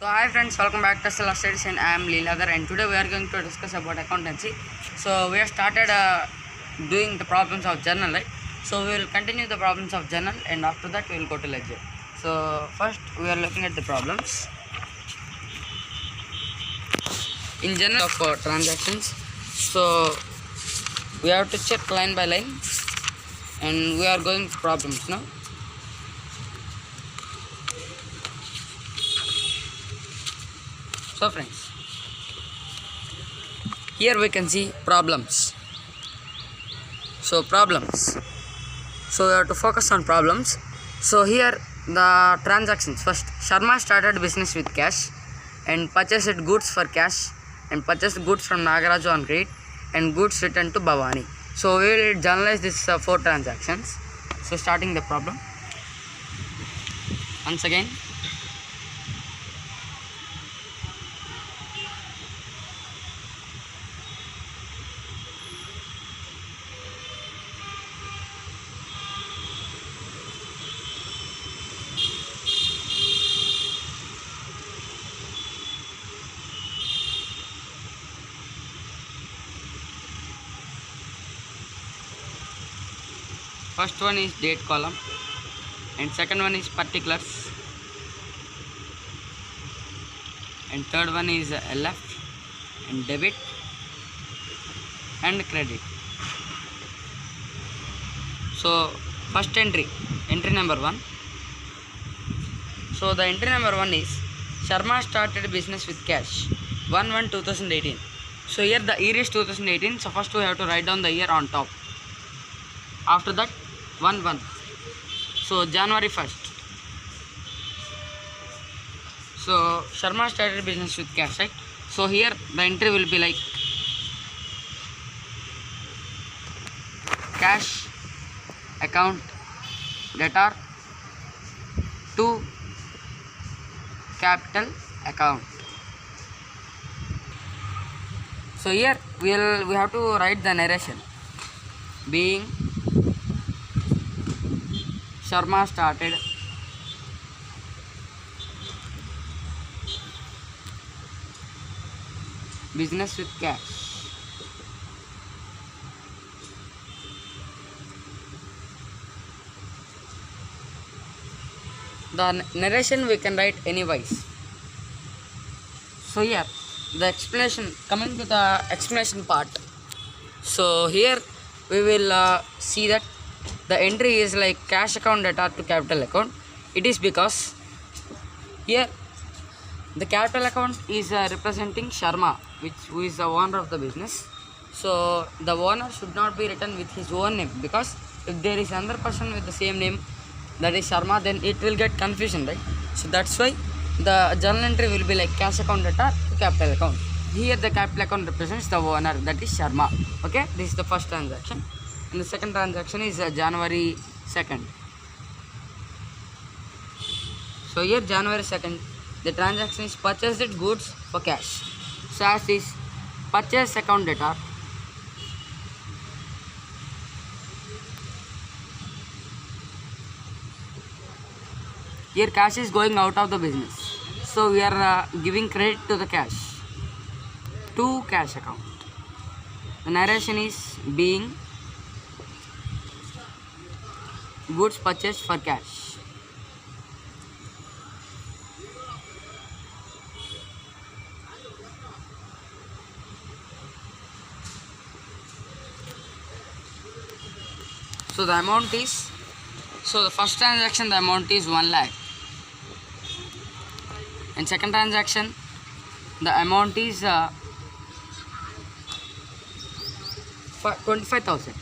So hi friends, welcome back to Stellar Studies and I am Leeladhar, and today we are going to discuss about accountancy. So we have started doing the problems of journal, right? So we will continue the problems of journal and after that we will go to ledger. So first we are looking at the problems. In journal of transactions, so we have to check line by line and we are going to problems now. So friends, here we can see problems. So problems. So we have to focus on problems. So here the transactions. First, Sharma started business with cash and purchased goods for cash and purchased goods from Nagaraju on credit and goods returned to Bhavani. So we will journalize these 4 transactions. So starting the problem. Once again. First one is date column and second one is particulars and third one is LF and debit and credit. So first entry number 1. So the entry number 1 is Sharma started business with cash 1/1/2018. So here the year is 2018. So first we have to write down the year on top. After that 1/1. So January 1st. So Sharma started business with cash, right? So here the entry will be like cash account debtor to capital account. So here we have to write the narration being Sharma started business with cash. The narration we can write anyways. So here the explanation, coming to the explanation part. So here we will see that the entry is like cash account debtor to capital account. It is because here the capital account is representing Sharma, who is the owner of the business. So the owner should not be written with his own name, because if there is another person with the same name, that is Sharma, then it will get confusion, right? So that's why the journal entry will be like cash account debtor to capital account. Here the capital account represents the owner, that is Sharma. Okay, this is the first transaction. And the second transaction is January 2nd. So here January 2nd, the transaction is purchased goods for cash. So as is purchase account debtor here cash is going out of the business. So we are giving credit to the cash, to cash account. The narration is being goods purchased for cash. So the amount is, so the first transaction the amount is 1 lakh. And second transaction the amount is 25,000.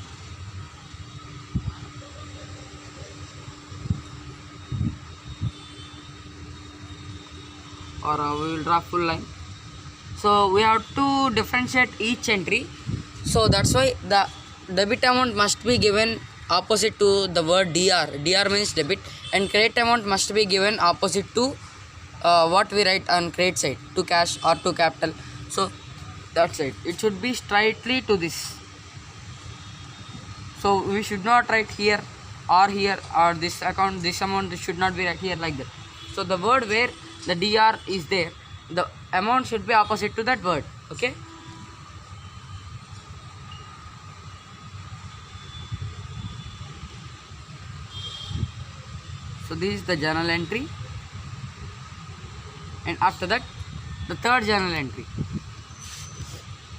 Or we will draw full line. So we have to differentiate each entry. So that's why the debit amount must be given opposite to the word DR. DR means debit, and credit amount must be given opposite to what we write on credit side, to cash or to capital. So that's it. It should be straightly to this. So we should not write here or this account, this amount, this should not be right here like that. So the word where the dr is there, the amount should be opposite to that word. Okay. So this is the journal entry, and after that the third journal entry,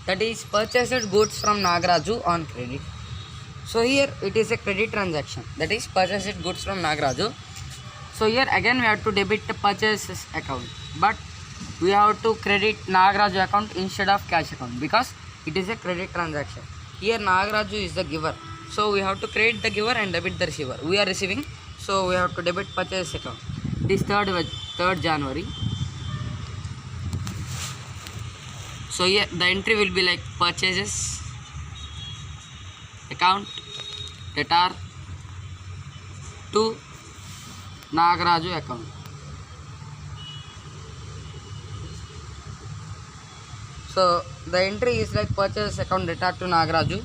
that is purchased goods from Nagaraju on credit. So here it is a credit transaction, that is purchased goods from Nagaraju. So here again we have to debit the purchases account, but we have to credit Nagaraju account instead of cash account because it is a credit transaction. Here Nagaraju is the giver, so we have to credit the giver and debit the receiver. We are receiving, so we have to debit purchase account. This 3rd January. So here the entry will be like purchases account debtor to Nagaraju account. So the entry is like purchase account debtor to Nagaraju,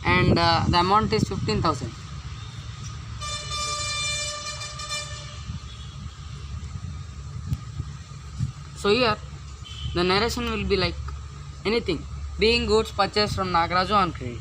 and the amount is 15,000. So here the narration will be like anything being goods purchased from Nagaraju on credit.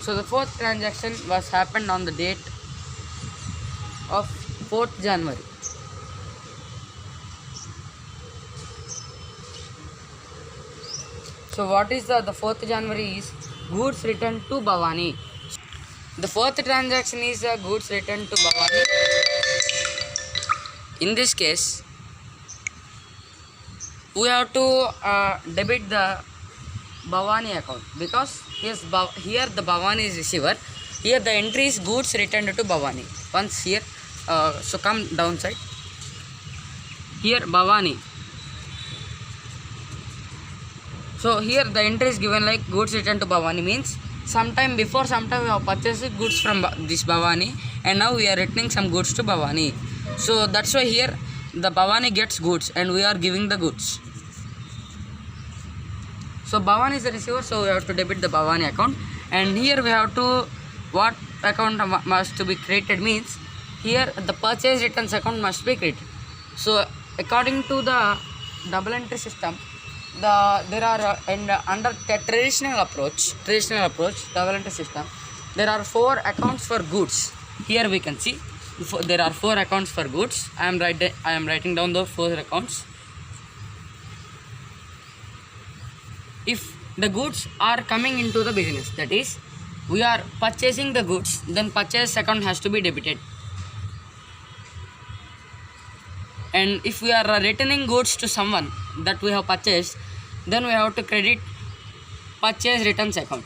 So the 4th transaction was happened on the date of 4th January. So what is the 4th January is goods returned to Bhavani. The 4th transaction is goods returned to Bhavani. In this case, we have to debit the Bhavani account because here the Bhavani is receiver. Here the entry is goods returned to Bhavani. Once here, so come downside. Here Bhavani. So here the entry is given like goods returned to Bhavani, means sometime we have purchased goods from this Bhavani, and now we are returning some goods to Bhavani. So that's why here the Bhavani gets goods and we are giving the goods. So Bhavani is the receiver, so we have to debit the Bhavani account, and here we have to, what account must to be created means here the purchase returns account must be created. So according to the double entry system, there are under the traditional approach double entry system, there are 4 accounts for goods. Here we can see there are 4 accounts for goods. I am writing down those 4 accounts. If the goods are coming into the business, that is we are purchasing the goods, then purchase account has to be debited. And if we are returning goods to someone that we have purchased, then we have to credit purchase returns account.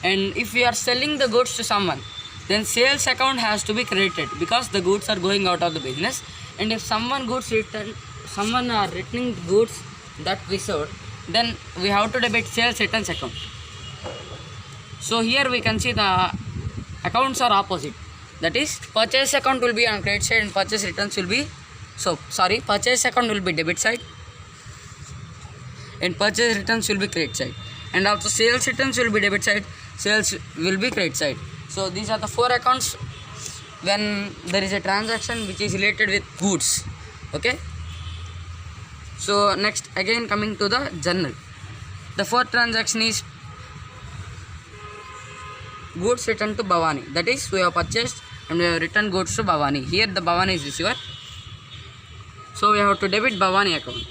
And if we are selling the goods to someone, then sales account has to be credited because the goods are going out of the business. And if someone are returning goods that we sold, then we have to debit sales returns account. So here we can see the accounts are opposite. That is purchase account will be on credit side and purchase returns will be, purchase account will be debit side and purchase returns will be credit side. And also sales returns will be debit side, sales will be credit side. So these are the 4 accounts when there is a transaction which is related with goods. Okay. So next, again coming to the journal, the 4th transaction is goods returned to Bhavani. That is we have purchased and we have returned goods to Bhavani. Here the Bhavani is receiver, so we have to debit Bhavani account.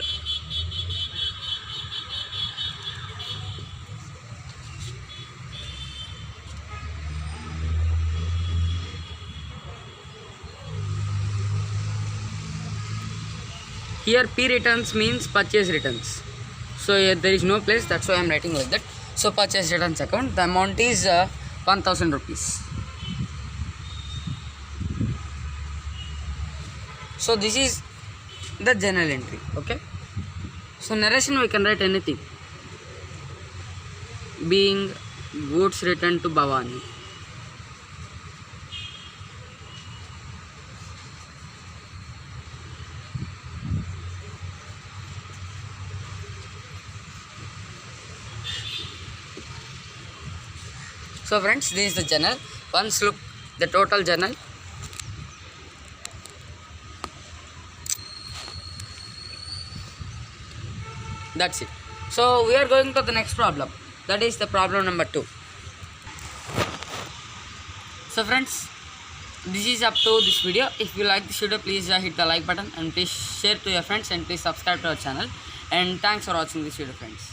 Here P returns means purchase returns. So here there is no place, that's why I am writing like that. So purchase returns account, the amount is 1000 rupees. So this is the journal entry. Okay, so narration we can write anything, being goods returned to Bhavani. So friends, this is the journal. Once look the total journal. That's it. So we are going to the next problem. That is the problem number 2. So friends, this is up to this video. If you like this video, please hit the like button and please share to your friends and please subscribe to our channel. And thanks for watching this video, friends.